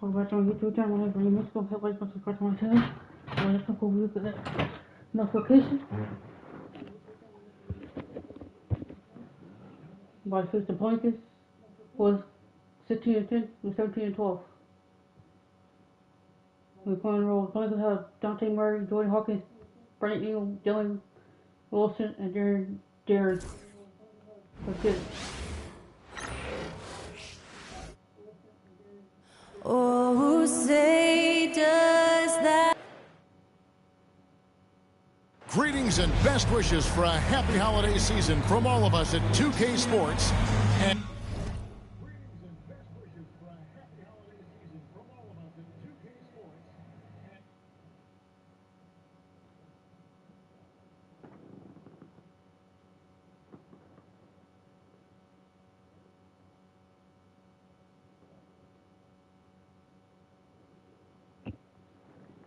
Watch on YouTube channel whenever you miss go help like subscribe to my channel. Or that's some cool videos with that notification. By Houston Pelicans was 16 and 10 and 17 and 12. We playing role. Pelicans have Dante Murray, Jordan Hawkins, Brandon Ingram, Dylan Wilson, and Darren. That's it. Oh, say does that. Greetings and best wishes for a happy holiday season from all of us at 2K Sports. And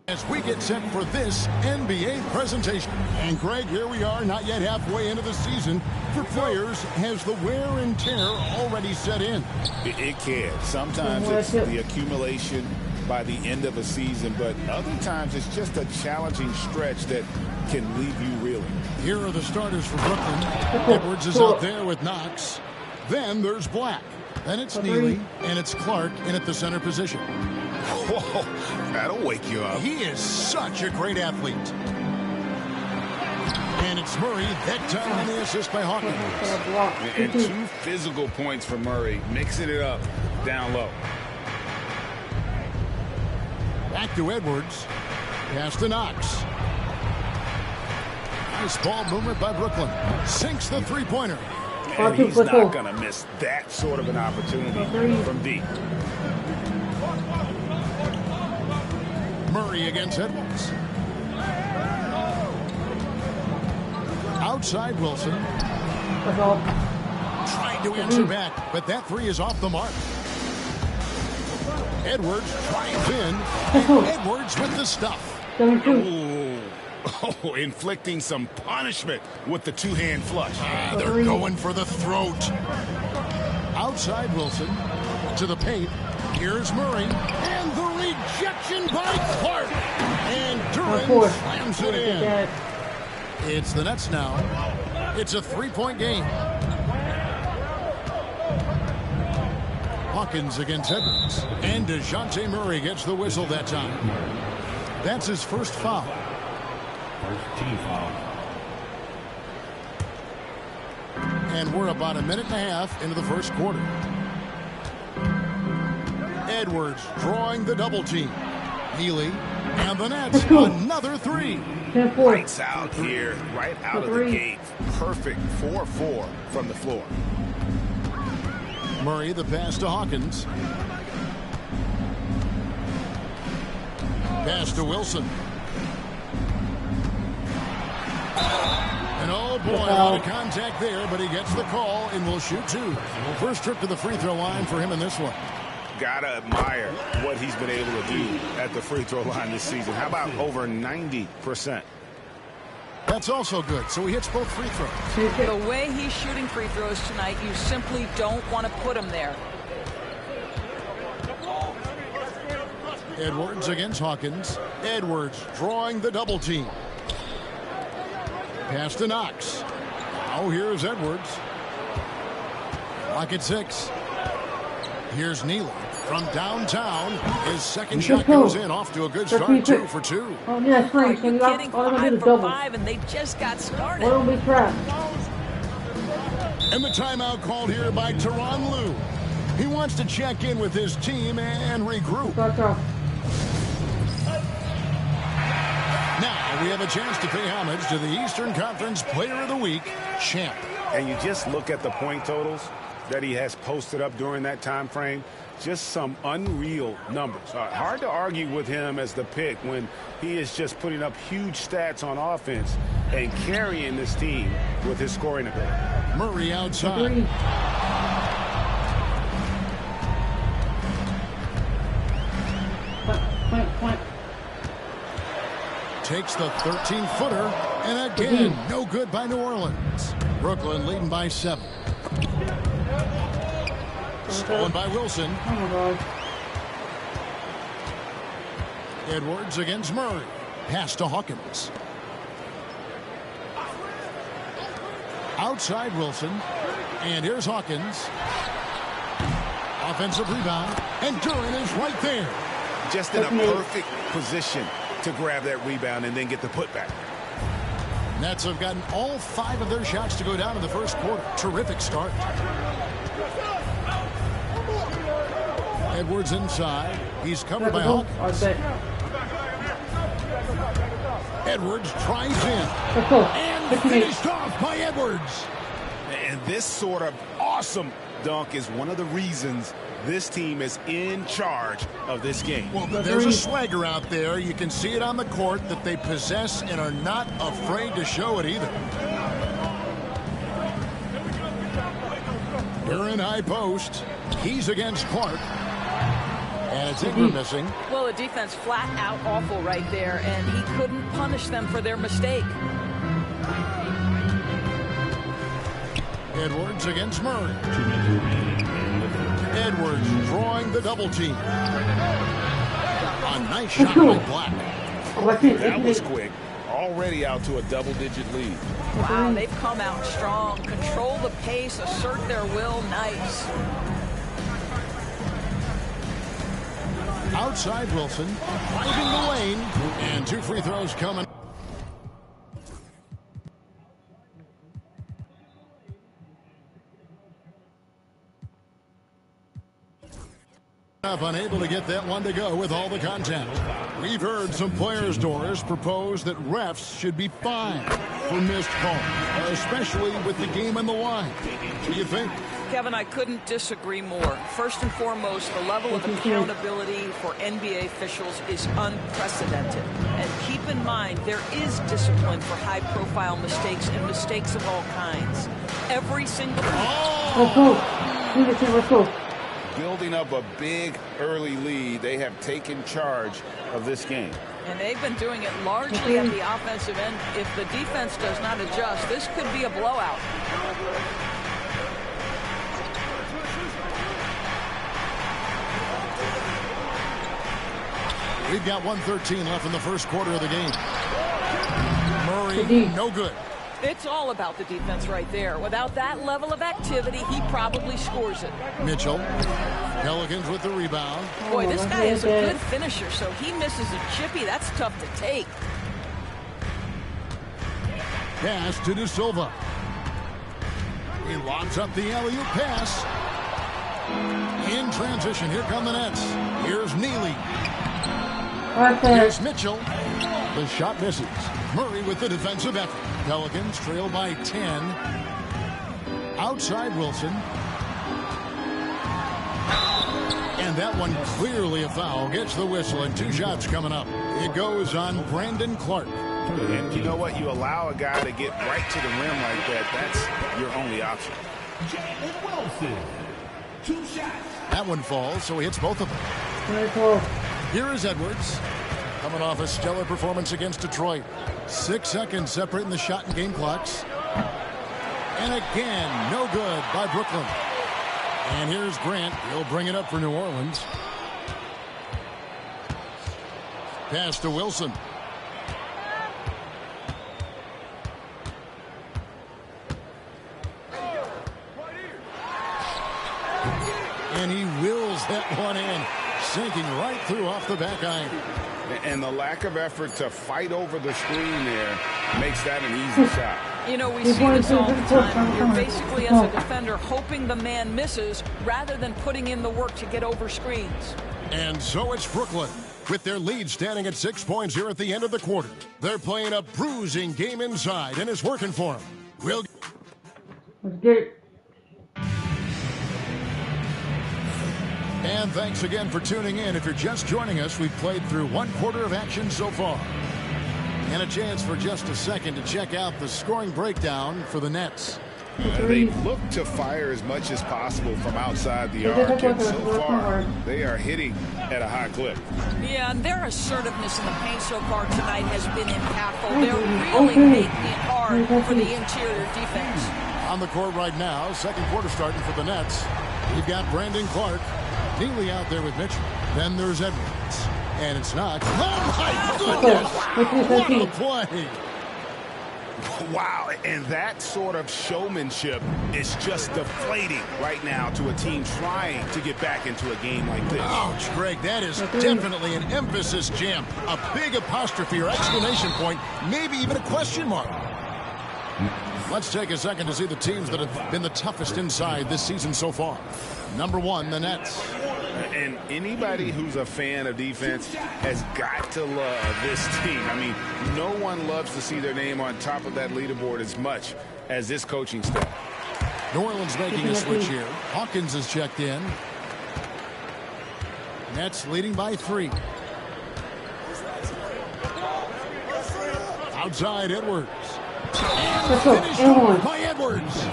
as we get set for this NBA presentation. And Greg, here we are, not yet halfway into the season. For players, has the wear and tear already set in? It can. Sometimes it's the accumulation by the end of a season, but other times it's just a challenging stretch that can leave you reeling. Here are the starters for Brooklyn. Edwards is out there with Knox. Then there's Black. Then it's Neely, and it's Clark in at the center position. Whoa, that'll wake you up. He is such a great athlete. And it's Murray that time on the assist by Hawkins. And 2 physical points for Murray, mixing it up down low. Back to Edwards. Pass to Knox. Nice ball movement by Brooklyn. Sinks the three-pointer. And he's not going to miss that sort of an opportunity from deep. Murray against Edwards. Outside Wilson. Trying to answer back, but that three is off the mark. Edwards drives in. And Edwards with the stuff. Oh, inflicting some punishment with the two-hand flush. They're going for the throat. Outside Wilson to the paint. Here's Murray. And the rejection by Clark. And Durant slams it in. It's the Nets now. It's a three-point game. Hawkins against Edwards. And DeJounte Murray gets the whistle that time. That's his first foul. First team foul. And we're about a minute and a half into the first quarter. Edwards drawing the double team. Neely and the Nets another three. Lights out here, right out of the gate. Perfect 4-4 from the floor. Murray the pass to Hawkins. Pass to Wilson. And oh boy, a lot of contact there, but he gets the call and will shoot 2. First trip to the free throw line for him in this one. Gotta admire what he's been able to do at the free throw line this season. How about over 90%? That's also good. So he hits both free throws. The way he's shooting free throws tonight, you simply don't want to put him there. Edwards against Hawkins. Edwards drawing the double team. Pass to Knox. Now here's Edwards. Clock at 6. Here's Neely from downtown. His second shot goes in, off to a good start. 2 for 2. Oh, yeah, Are you kidding? 5 for 5, and they just got started. Don't be trapped. And the timeout called here by Tyronn Lue. He wants to check in with his team and regroup. Now we have a chance to pay homage to the Eastern Conference Player of the Week, Champ. And you just look at the point totals that he has posted up during that time frame. Just some unreal numbers. Hard to argue with him as the pick when he is just putting up huge stats on offense and carrying this team with his scoring ability. Murray outside. Takes the 13-footer, and again, no good by New Orleans. Brooklyn leading by 7. Stolen by Wilson. Edwards against Murray. Pass to Hawkins. Outside Wilson. And here's Hawkins. Offensive rebound. And Durant is right there. Just in a perfect position to grab that rebound and then get the putback. Nets have gotten all 5 of their shots to go down in the first quarter. Terrific start. Edwards inside. He's covered by Hawkins. Edwards tries in. And finished off by Edwards. And this sort of awesome dunk is one of the reasons this team is in charge of this game. Well, there's a swagger out there. You can see it on the court that they possess and are not afraid to show it either. Durant high post. He's against Clark. And it's Ingram missing. Well, the defense flat out awful right there, and he couldn't punish them for their mistake. Edwards against Murray. Edwards drawing the double team. A nice shot by Black. That was quick. Already out to a double-digit lead. Wow, they've come out strong. Control the pace, assert their will. Nice. Outside Wilson. Driving the lane. And 2 free throws coming. Unable to get that one to go with all the contact. We've heard some players, Doris, propose that refs should be fined for missed calls, especially with the game on the line. What do you think? Kevin, I couldn't disagree more. First and foremost, the level of accountability for NBA officials is unprecedented. And keep in mind, there is discipline for high-profile mistakes and mistakes of all kinds. Every single Building up a big early lead, they have taken charge of this game. And they've been doing it largely at the offensive end. If the defense does not adjust, this could be a blowout. We've got 1:13 left in the first quarter of the game. Murray, no good. It's all about the defense right there. Without that level of activity, he probably scores it. Mitchell. Pelicans with the rebound. Boy, this guy is a good finisher, so he misses a chippy. That's tough to take. Pass to De Silva. He locks up the alley-oop pass. In transition, here come the Nets. Here's Neely. Here's Mitchell. The shot misses. Murray with the defensive effort. Pelicans trail by 10. Outside Wilson. And that one clearly a foul. Gets the whistle and 2 shots coming up. It goes on Brandon Clark. And you know what? You allow a guy to get right to the rim like that. That's your only option. Jalen Wilson. 2 shots. That one falls, so he hits both of them. Here is Edwards. Coming off a stellar performance against Detroit. 6 seconds separating the shot and game clocks. And again, no good by Brooklyn. And here's Grant. He'll bring it up for New Orleans. Pass to Wilson. And he wills that one in, sinking right through off the back iron. And the lack of effort to fight over the screen there makes that an easy shot. You know, we see this all the time. You're basically, as a defender, hoping the man misses rather than putting in the work to get over screens. And so it's Brooklyn, with their lead standing at 6 points here at the end of the quarter. They're playing a bruising game inside, and it's working for them. Let's get it. And thanks again for tuning in. If you're just joining us, we've played through 1 quarter of action so far. And a chance for just a second to check out the scoring breakdown for the Nets. They look to fire as much as possible from outside the arc, and so far they are hitting at a high clip. Yeah, and their assertiveness in the paint so far tonight has been impactful. They're really making it hard for the interior defense. On the court right now, second quarter starting for the Nets. You've got Brandon Clark. Neely out there with Mitchell. Then there's Edwards. And it's not. Oh, my goodness. What a play. Wow, and that sort of showmanship is just deflating right now to a team trying to get back into a game like this. Ouch, Greg, that is definitely an emphasis jam. A big apostrophe or exclamation point, maybe even a question mark. Let's take a second to see the teams that have been the toughest inside this season so far. Number 1, the Nets. And anybody who's a fan of defense has got to love this team. I mean, no one loves to see their name on top of that leaderboard as much as this coaching staff. New Orleans making a switch here. Hawkins is checked in. Nets leading by 3. Outside Edwards. Finished by Edwards.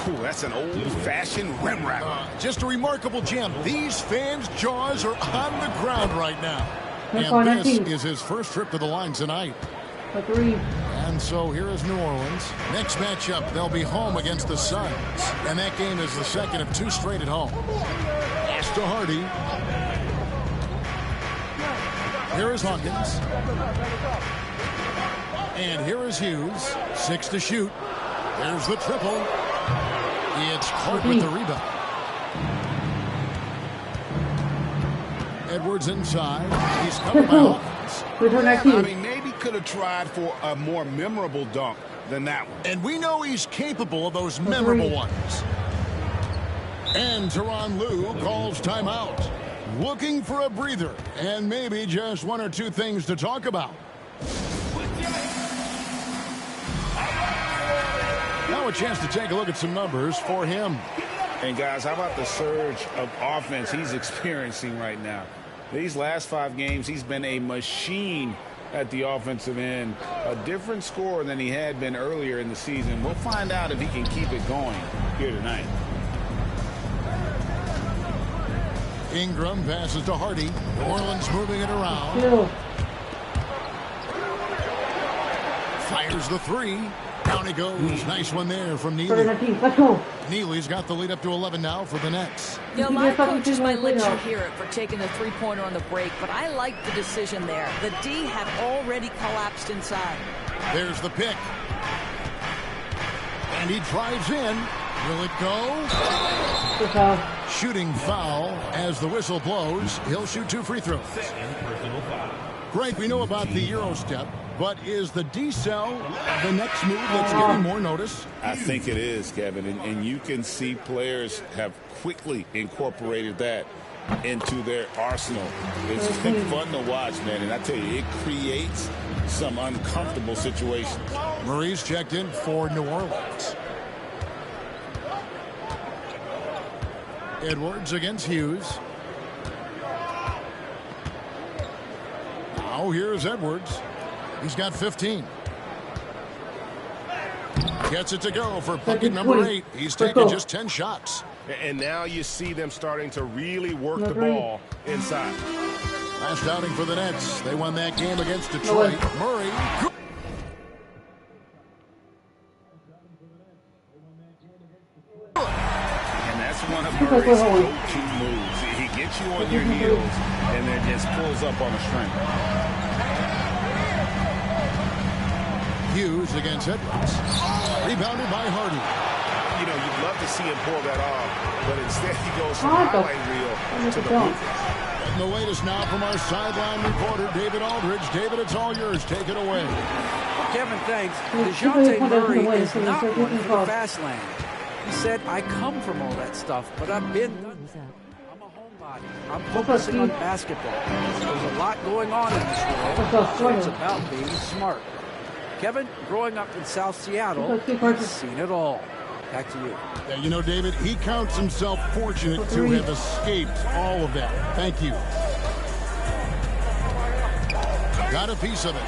Ooh, that's an old-fashioned rim wrap. Just a remarkable jam. These fans' jaws are on the ground right now. And this is his first trip to the line tonight. And so here is New Orleans. Next matchup, they'll be home against the Suns. And that game is the second of 2 straight at home. Pass to Hardy. Here is Hawkins. And here is Hughes. 6 to shoot. There's the triple. It's Clark with the rebound. Edwards inside. He's covered by Hawkins. I mean, maybe could have tried for a more memorable dunk than that one. And we know he's capable of those memorable ones. And Tyronn Lue calls timeout. Looking for a breather and maybe just 1 or 2 things to talk about. Now a chance to take a look at some numbers for him. And guys, how about the surge of offense he's experiencing right now? These last 5 games, he's been a machine at the offensive end. A different scorer than he had been earlier in the season. We'll find out if he can keep it going here tonight. Ingram passes to Hardy. New Orleans moving it around. Fires the 3. Down he goes. Nice one there from Neely. Neely's got the lead up to 11 now for the Nets. Yeah, a lot of coaches might let you hear it for taking the 3-pointer on the break, but I like the decision there. The D had already collapsed inside. There's the pick. And he drives in. Will it go? Shooting foul as the whistle blows. He'll shoot 2 free throws. Greg, we know about the Euro step. But is the decel the next move that's getting more notice? I think it is, Kevin. And you can see players have quickly incorporated that into their arsenal. It's been fun to watch, man. And I tell you, it creates some uncomfortable situations. Murray's checked in for New Orleans. Edwards against Hughes. Now here's Edwards. He's got 15. Gets it to go for bucket number 8. He's taken just 10 shots. And now you see them starting to really work the ball inside. Last outing for the Nets. They won that game against Detroit. Murray. And that's one of Murray's go-to moves. He gets you on your heels and then just pulls up on a string. Hughes against Edwards. Rebounded by Hardy. You know, you'd love to see him pull that off, but instead he goes from the highlight reel to the hoop. And the latest now from our sideline reporter, David Aldridge. David, it's all yours. Take it away. Kevin, thanks. DeJounte Murray is not one for the fast lane. He said, I come from all that stuff, but I've been done. I'm a homebody. I'm focusing on basketball. There's a lot going on in this world, so it's about being smart. Kevin, growing up in South Seattle, he's seen it all. Back to you. Yeah, you know, David, he counts himself fortunate to have escaped all of that. Thank you. Got a piece of it.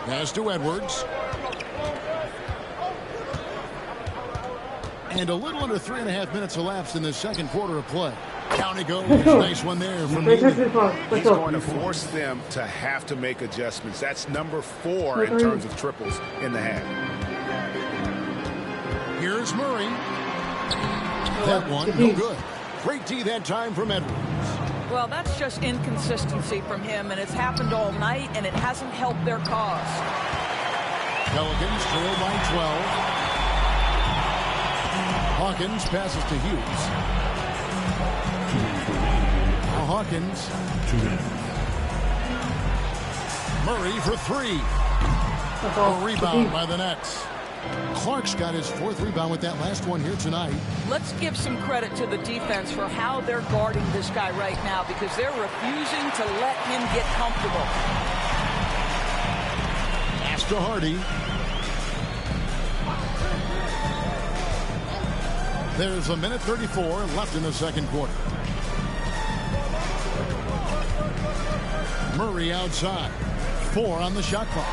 Pass to Edwards. And a little under 3.5 minutes elapsed in the second quarter of play. Down he goes. Nice one there from Neely. He's going to force them to have to make adjustments. That's number 4 in terms of triples in the half. Here's Murray. That one, no good. Great D that time from Edwards. Well, that's just inconsistency from him, and it's happened all night, and it hasn't helped their cause. Pelicans trail by 12. Hawkins passes to Hughes. Now Hawkins. Murray for three. A rebound by the Nets. Clark's got his 4th rebound with that last one here tonight. Let's give some credit to the defense for how they're guarding this guy right now, because they're refusing to let him get comfortable. Pass to Hardy. There's a minute 34 left in the second quarter. Murray outside. 4 on the shot clock.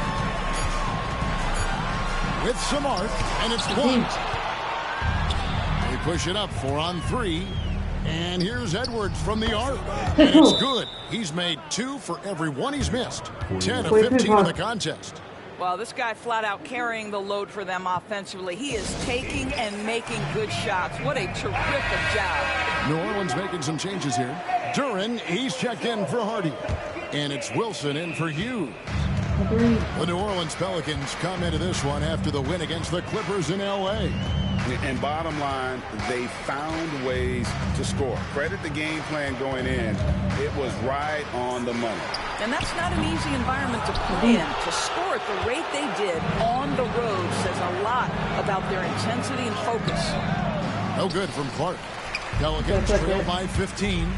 With some arc, and it's blocked. They push it up 4 on 3. And here's Edwards from the arc. And it's good. He's made 2 for every one he's missed. 10 of 15 in the contest. Well, this guy flat out carrying the load for them offensively. He is taking and making good shots. What a terrific job. New Orleans making some changes here. Duren, he's checked in for Hardy. And it's Wilson in for Hughes. The New Orleans Pelicans come into this one after the win against the Clippers in L.A. And bottom line, they found ways to score. Credit the game plan going in. It was right on the money. And that's not an easy environment to play in. To score at the rate they did on the road says a lot about their intensity and focus. No good from Clark. Pelicans trail by 15.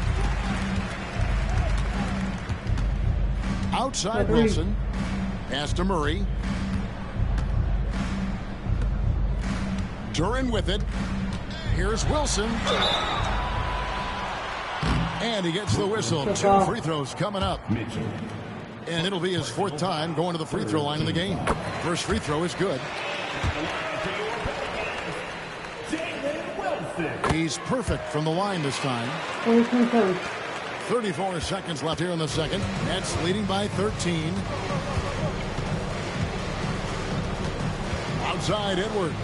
Outside Wilson. Pass to Murray. Duren with it. Here's Wilson. And he gets the whistle. 2 free throws coming up. And it'll be his 4th time going to the free throw line in the game. First free throw is good. He's perfect from the line this time. 34 seconds left here in the second. Nets leading by 13. Outside Edwards.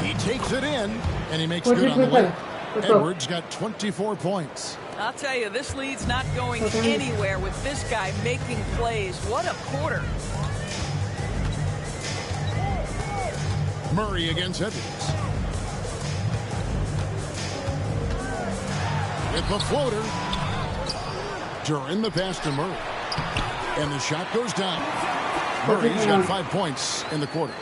He takes it in, and he makes good on the way. Edwards got 24 points. I'll tell you, this lead's not going anywhere with this guy making plays. What a quarter. Murray against Edwards. With the floater. Duren the pass to Murray. And the shot goes down. Murray's got 5 points in the quarter.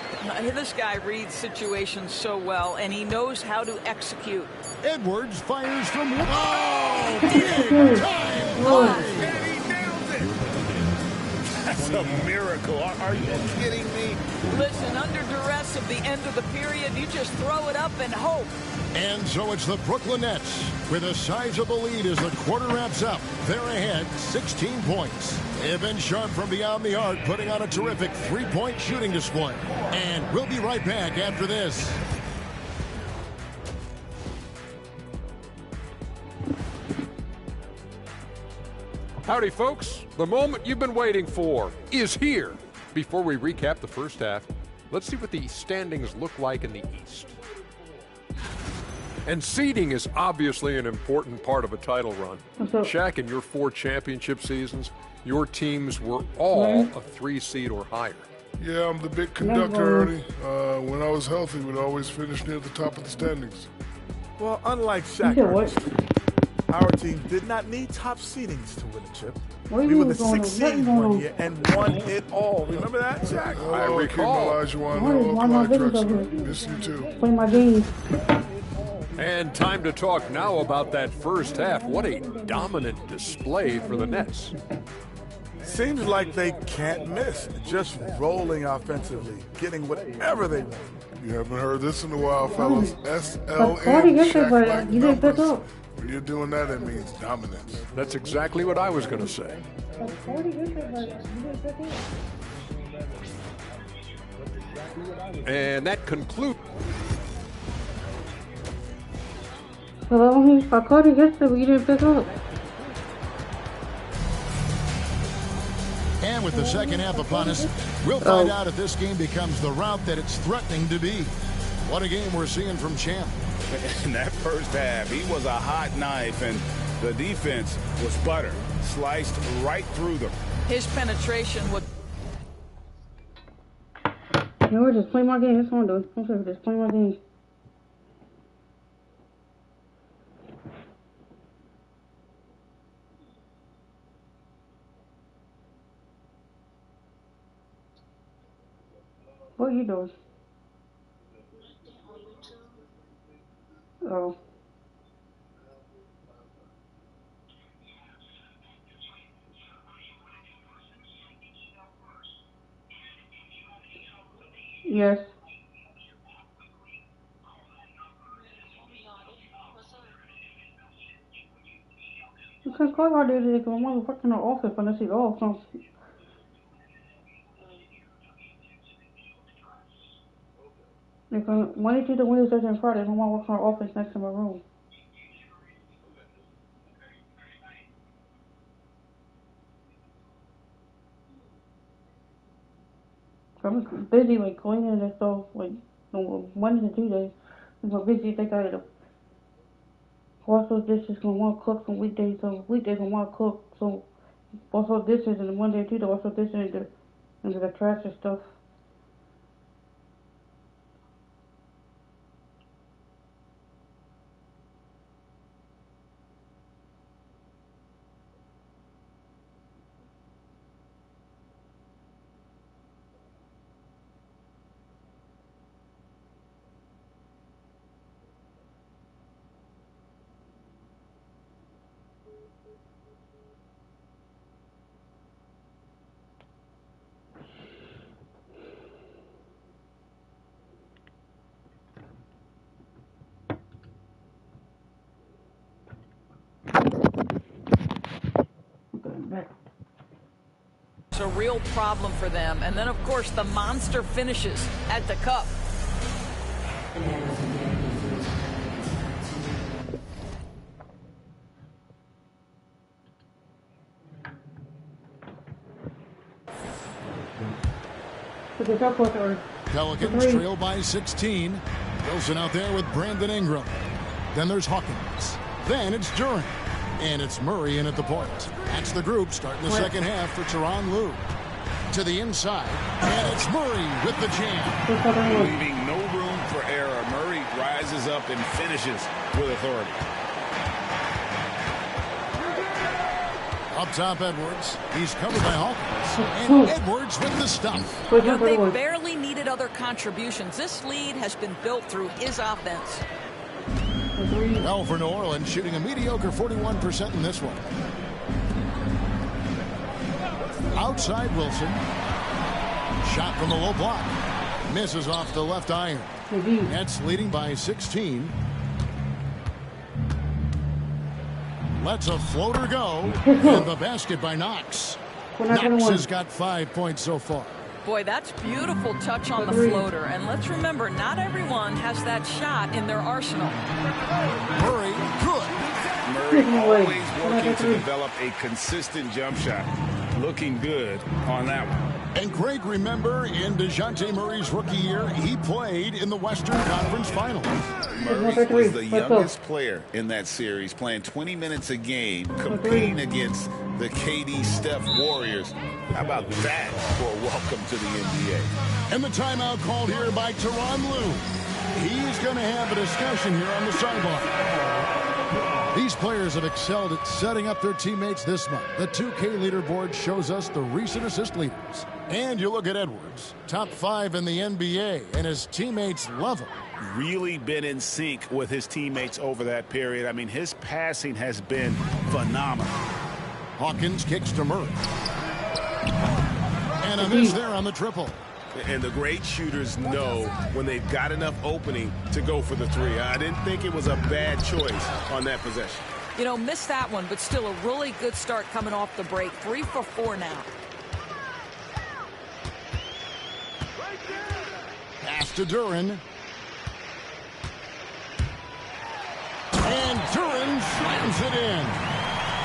This guy reads situations so well, and he knows how to execute. Edwards fires from... Oh, big time! And he nails it! That's a miracle. Are you kidding me? Listen, under duress at the end of the period, you just throw it up and hope. And so it's the Brooklyn Nets with a sizable lead as the quarter wraps up. They're ahead 16 points. They've been sharp from beyond the arc, putting on a terrific 3-point shooting display. And we'll be right back after this. Howdy, folks. The moment you've been waiting for is here. Before we recap the first half, let's see what the standings look like in the East. And seeding is obviously an important part of a title run. Shaq, in your 4 championship seasons, your teams were all a 3 seed or higher. Yeah, I'm the big conductor, Ernie. When I was healthy, we'd always finish near the top of the standings. Well, unlike Shaq, our team did not need top seedings to win a chip. We were the 6th seed one year and won it all. Remember that, Shaq? I recall. Miss you too. Play my game. And time to talk now about that first half. What a dominant display for the Nets. Seems like they can't miss. Just rolling offensively, getting whatever they want. You haven't heard this in a while, fellas. SLN, Shaq-like numbers. When you're doing that, it means dominance. That's exactly what I was going to say. And that concludes. I called you yesterday, but you didn't pick up. And with the second half upon us, we'll find out if this game becomes the route that it's threatening to be. What a game we're seeing from Champ. In that first half, he was a hot knife, and The defense was butter, sliced right through them. His penetration would... You know what, just play my game. That's what I'm doing. I'm sorry, just play my game. What are you doing? Oh. Yes. Because all I did is go motherfucking in the office when I see off. So. Because Monday, Tuesday, Wednesday, Thursday, and Friday, my mom works in her office next to my room. So I'm busy like cleaning and stuff like Monday and Tuesday. I'm busy. Think I had to wash those dishes when I want to cook some weekdays. So weekdays I want to cook. So wash those dishes and then Monday and Tuesday wash those dishes into the trash and stuff. It's a real problem for them. And then, of course, the monster finishes at the cup. Pelicans trail by 16. Wilson out there with Brandon Ingram. Then there's Hawkins. Then it's Duran. And it's Murray in at the point. That's the group starting the second half for Tyronn Lue. To the inside. And it's Murray with the jam. Leaving no room for error. Murray rises up and finishes with authority. Up top, Edwards. He's covered by Hawkins. And Edwards with the stuff. But they barely needed other contributions. This lead has been built through his offense. Now for New Orleans, shooting a mediocre 41% in this one. Outside Wilson. Shot from the low block. Misses off the left iron. Nets leading by 16. Lets a floater go. And the basket by Knox. Knox has got 5 points so far. Boy, that's beautiful touch on the floater. And let's remember, not everyone has that shot in their arsenal. Murray, good. Murray always working to develop a consistent jump shot. Looking good on that one. And Greg, remember, in DeJounte Murray's rookie year, he played in the Western Conference Finals. Murray was the youngest player in that series, playing 20 minutes a game, competing against the KD Steph Warriors. How about that for a welcome to the NBA? And the timeout called here by Tyronn Lue. He's going to have a discussion here on the sideline. These players have excelled at setting up their teammates this month. The 2K leaderboard shows us the recent assist leaders. And you look at Edwards, top 5 in the NBA, and his teammates love him. Really been in sync with his teammates over that period. I mean, his passing has been phenomenal. Hawkins kicks to Murray. And a miss there on the triple. And the great shooters know when they've got enough opening to go for the three. I didn't think it was a bad choice on that possession. You know, missed that one, but still a really good start coming off the break. 3 for 4 now. Pass to Duran. And Duran slams it in.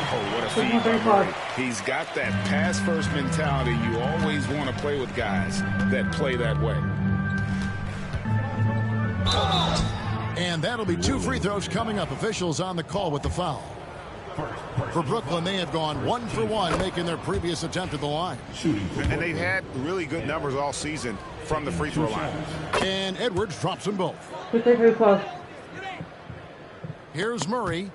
Oh, what a feed by Murray. He's got that pass-first mentality. You always want to play with guys that play that way. And that'll be 2 free throws coming up. Officials on the call with the foul. For Brooklyn, they have gone 1 for 1, making their previous attempt at the line. And they've had really good numbers all season from the free throw line. And Edwards drops them both. Here's Murray.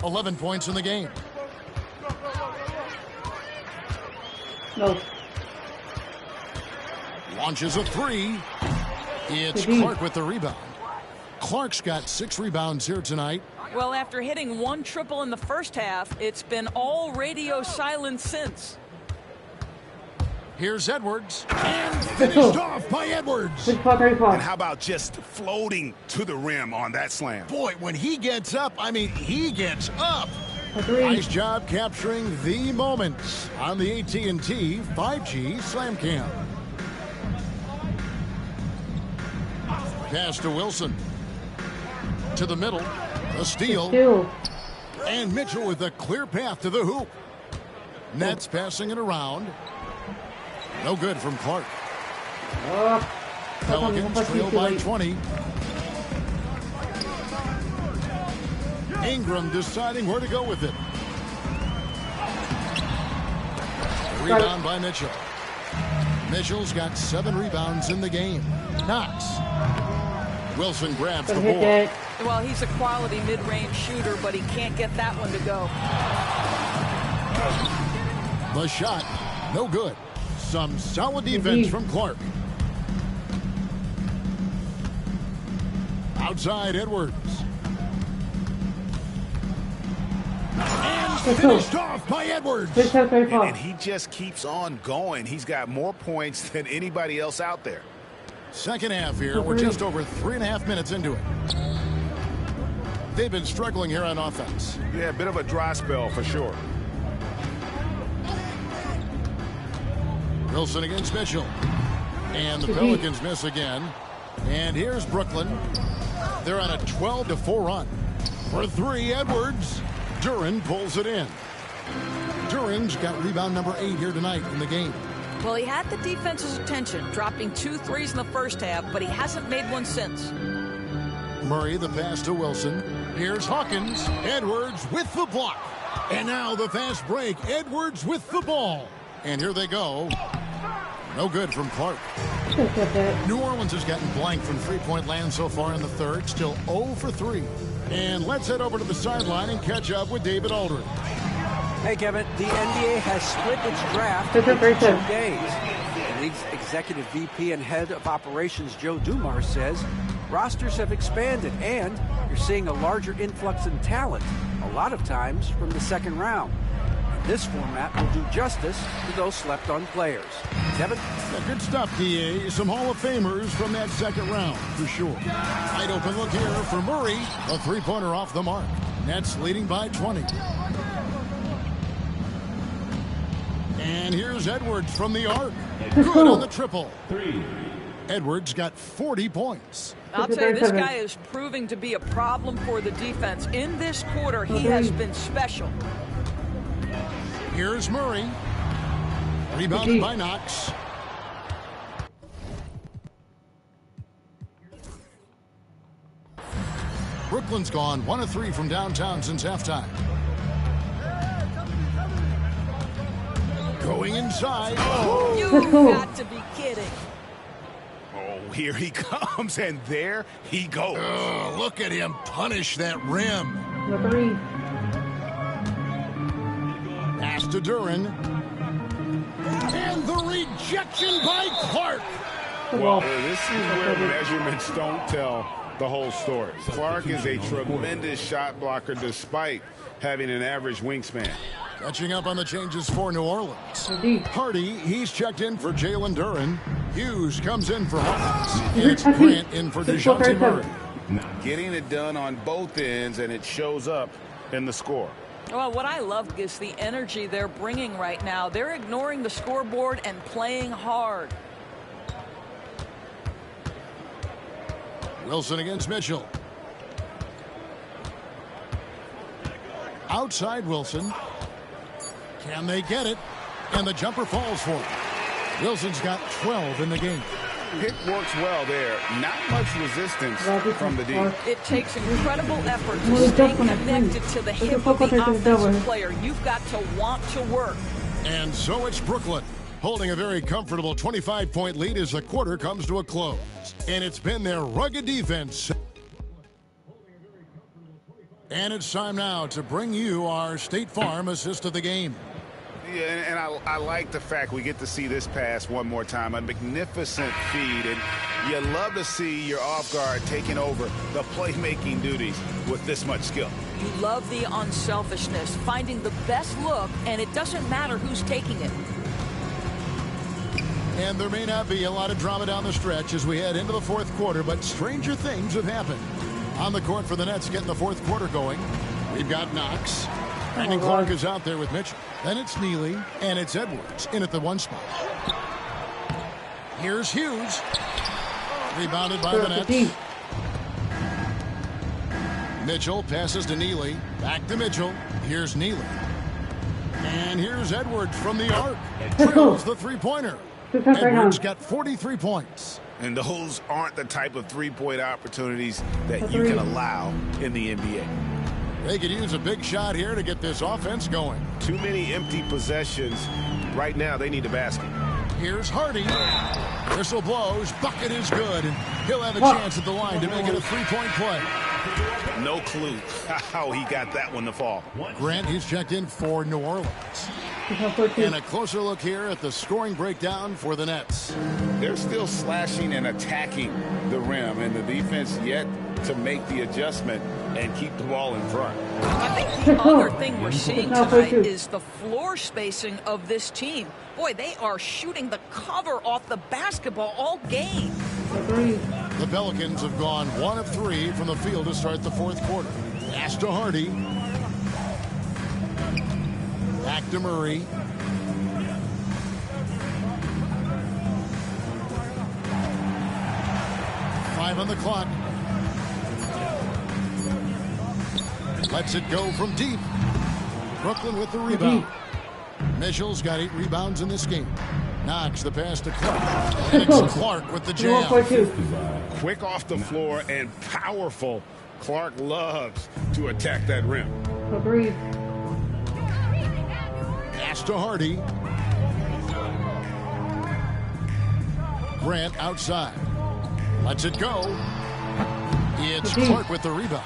$11 points in the game. No. Launches a three. It's Clark with the rebound. Clark's got 6 rebounds here tonight. Well, after hitting 1 triple in the first half, it's been all radio silence since. Here's Edwards. And finished off by Edwards. And how about just floating to the rim on that slam? Boy, when he gets up, I mean, he gets up. Nice job capturing the moments on the AT&T 5G Slam Cam. Pass to Wilson. To the middle. A steal. And Mitchell with a clear path to the hoop. Nets passing it around. No good from Clark. Pelicans trail by 20. Ingram deciding where to go with it. Rebound by Mitchell. Mitchell's got 7 rebounds in the game. Knox. Wilson grabs the board. Well, he's a quality mid-range shooter, but he can't get that one to go. The shot, no good. Some solid defense from Clark. Outside Edwards. And finished off by Edwards. And he just keeps on going. He's got more points than anybody else out there. Second half here. We're just over 3.5 minutes into it. They've been struggling here on offense. Yeah, a bit of a dry spell for sure. Wilson against Mitchell. And the Pelicans miss again. And here's Brooklyn. They're on a 12-4 run. For 3, Edwards. Duren pulls it in. Duren's got rebound number 8 here tonight in the game. Well, he had the defense's attention, dropping 2 threes in the first half, but he hasn't made one since. Murray, the pass to Wilson. Here's Hawkins. Edwards with the block. And now the fast break. Edwards with the ball. And here they go. No good from Clark. New Orleans has gotten blank from three-point land so far in the third. Still 0 for 3. And let's head over to the sideline and catch up with David Aldridge. Hey, Kevin, the NBA has split its draft into 2 days. The league's executive VP and head of operations, Joe Dumars, says rosters have expanded and you're seeing a larger influx in talent, a lot of times from the second round. This format will do justice to those slept-on players. Kevin? Good stuff, DA. Some Hall of Famers from that second round, for sure. Wide open look here for Murray. A three-pointer off the mark. Nets leading by 20. And here's Edwards from the arc. Good on the triple. Edwards got 40 points. I'll tell you, this guy is proving to be a problem for the defense. In this quarter, he has been special. Here's Murray. Rebounded by Knox. Brooklyn's gone 1 of 3 from downtown since halftime. Going inside. Oh. You've got to be kidding. Oh, here he comes, and there he goes. Oh, look at him punish that rim. Pass to Duren. And the rejection by Clark. Well, this is where measurements don't tell the whole story. Clark is a tremendous shot blocker despite having an average wingspan. Catching up on the changes for New Orleans. Hardy, he's checked in for Jalen Duren. Hughes comes in for Hawkins. And it's Grant in for DeJounte Murray. Getting it done on both ends, and it shows up in the score. Well, what I love is the energy they're bringing right now. They're ignoring the scoreboard and playing hard. Wilson against Mitchell. Outside Wilson. Can they get it? And the jumper falls for him. Wilson's got 12 in the game. Pick works well there. Not much resistance from the D. It takes incredible effort to stay connected to the hip of the offensive player. You've got to want to work. And so it's Brooklyn, holding a very comfortable 25-point lead as the quarter comes to a close. And it's been their rugged defense. And it's time now to bring you our State Farm assist of the game. Yeah, and I like the fact we get to see this pass one more time. A magnificent feed, and you love to see your off guard taking over the playmaking duties with this much skill. You love the unselfishness, finding the best look, and it doesn't matter who's taking it. And there may not be a lot of drama down the stretch as we head into the fourth quarter, but stranger things have happened. On the court for the Nets getting the fourth quarter going, we've got Knox. Brandon Clark is out there with Mitchell. Then it's Neely, and it's Edwards in at the one spot. Here's Hughes. Rebounded by the Nets. Mitchell passes to Neely. Back to Mitchell. Here's Neely. And here's Edwards from the arc. Trails the three-pointer. Edwards got 43 points. And those aren't the type of three-point opportunities that you can allow in the NBA. They could use a big shot here to get this offense going. Too many empty possessions. Right now, they need a basket. Here's Hardy. Whistle blows. Bucket is good. And he'll have a chance at the line to make it a three-point play. No clue how he got that one to fall. Grant, he's checked in for New Orleans. And a closer look here at the scoring breakdown for the Nets. They're still slashing and attacking the rim, and the defense yet to make the adjustment and keep the ball in front. I think the other thing we're seeing tonight is the floor spacing of this team. Boy, they are shooting the cover off the basketball all game. The Pelicans have gone 1 of 3 from the field to start the fourth quarter. Pass to Hardy. Back to Murray. Five on the clock. Lets it go from deep. Brooklyn with the rebound. Mitchell's got 8 rebounds in this game. Knox the pass to Clark. And it's Clark with the jam. Quick off the floor and powerful. Clark loves to attack that rim. Agreed. Pass to Hardy. Grant outside. Lets it go. It's Clark with the rebound.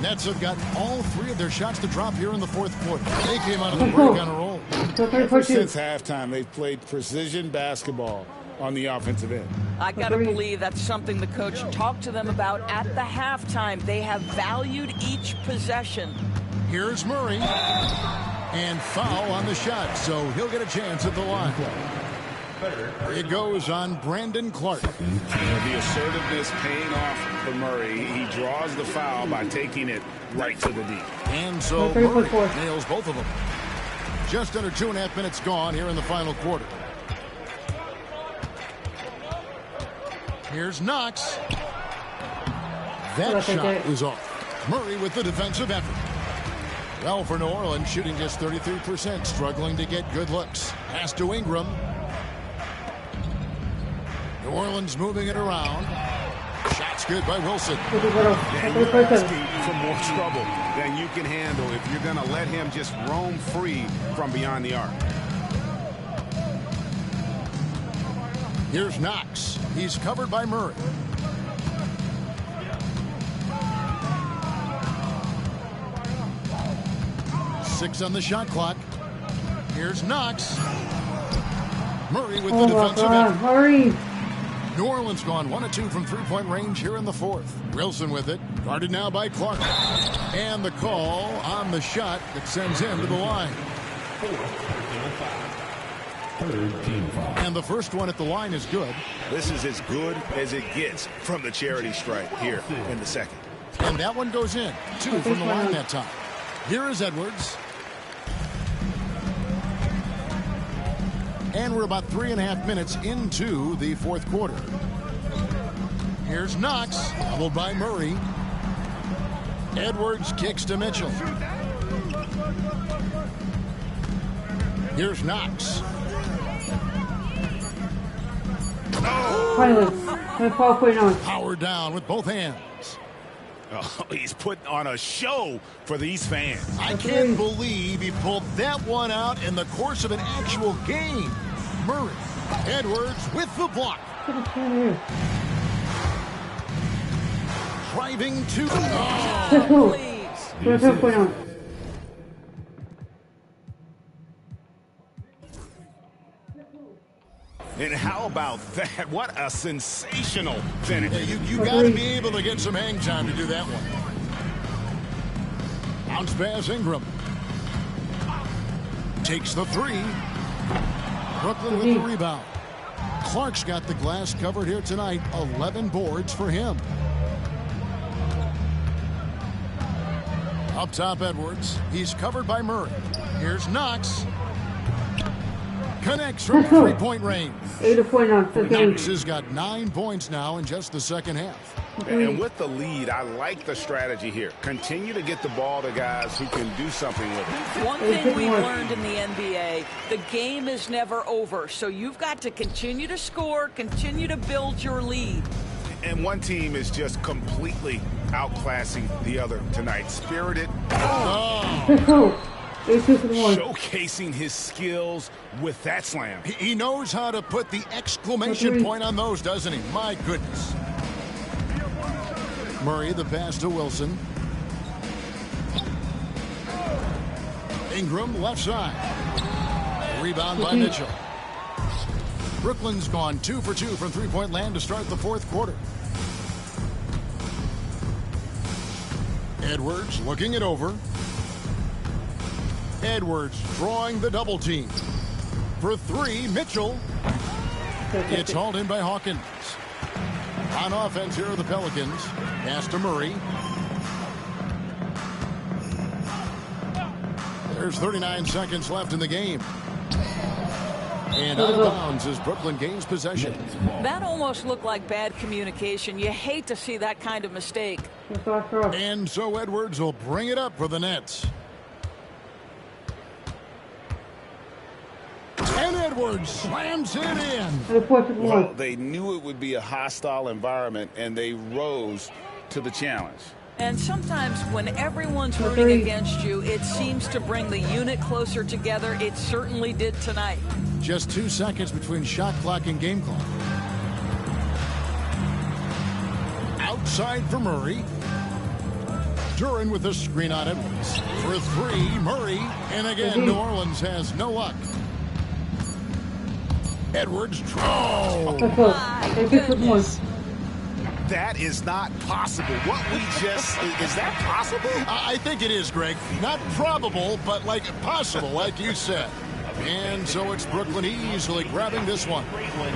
Nets have got all 3 of their shots to drop here in the fourth quarter. They came out of the break on a roll. Ever since halftime, they've played precision basketball on the offensive end. I got to believe that's something the coach talked to them about at the halftime. They have valued each possession. Here's Murray. And foul on the shot, so he'll get a chance at the line. It goes on Brandon Clark. The assertiveness paying off for Murray. He draws the foul by taking it right to the D. And so Murray nails both of them. Just under 2.5 minutes gone here in the final quarter. Here's Knox. That shot is off. Murray with the defensive effort. Well, for New Orleans, shooting just 33%, struggling to get good looks. Pass to Ingram. New Orleans moving it around. Shot's good by Wilson. And you're asking for more trouble than you can handle if you're going to let him just roam free from beyond the arc. Here's Knox. He's covered by Murray. Six on the shot clock. Here's Knox. Murray with the defensive effort. Hurry. New Orleans gone 1 of 2 from three-point range here in the fourth. Wilson with it. Guarded now by Clark. And the call on the shot that sends him to the line. And the first one at the line is good. This is as good as it gets from the charity stripe here in the second. And that one goes in. 2 from the line that time. Here is Edwards. And we're about 3.5 minutes into the fourth quarter. Here's Knox, followed by Murray. Edwards kicks to Mitchell. Here's Knox. Power down with both hands. Oh, he's putting on a show for these fans. I can't believe he pulled that one out in the course of an actual game. Murray. Edwards with the block. Driving to... Oh, please. And how about that? What a sensational finish. Yeah, you got to be able to get some hang time to do that one. Bounce pass Ingram. Takes the three. Brooklyn with the rebound. Clark's got the glass covered here tonight. 11 boards for him. Up top, Edwards. He's covered by Murray. Here's Knox. Connects from three-point range. Knox has got 9 points now in just the second half. And with the lead, I like the strategy here. Continue to get the ball to guys who can do something with it. One thing we've learned in the NBA, the game is never over. So you've got to continue to score, continue to build your lead. And one team is just completely outclassing the other tonight. Spirited. Showcasing his skills with that slam. He knows how to put the exclamation point on those, doesn't he? My goodness. Murray, the pass to Wilson. Ingram, left side. Rebound by Mitchell. Brooklyn's gone 2 for 2 from three-point land to start the fourth quarter. Edwards looking it over. Edwards drawing the double team. For three, Mitchell. It's hauled in by Hawkins. On offense here are the Pelicans. Pass to Murray. There's 39 seconds left in the game. And out of bounds as Brooklyn gains possession. That almost looked like bad communication. You hate to see that kind of mistake. And so Edwards will bring it up for the Nets. And Edwards slams it in. Well, they knew it would be a hostile environment, and they rose to the challenge. And sometimes when everyone's rooting against you, it seems to bring the unit closer together. It certainly did tonight. Just 2 seconds between shot clock and game clock. Outside for Murray. Duran with the screen on Edwards. For three, Murray. And again, New Orleans has no luck. Edwards. Oh! My goodness. That is not possible. What we just... Is that possible? I think it is, Greg. Not probable, but like possible, like you said. And so it's Brooklyn easily grabbing this one.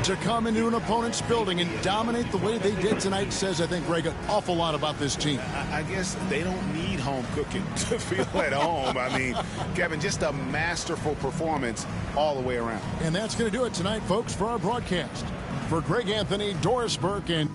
To come into an opponent's building and dominate the way they did tonight says, I think, Greg, an awful lot about this team. I guess they don't need home cooking to feel at home. I mean, Kevin, just a masterful performance all the way around. And that's going to do it tonight, folks, for our broadcast. For Greg Anthony, Doris Burke, and...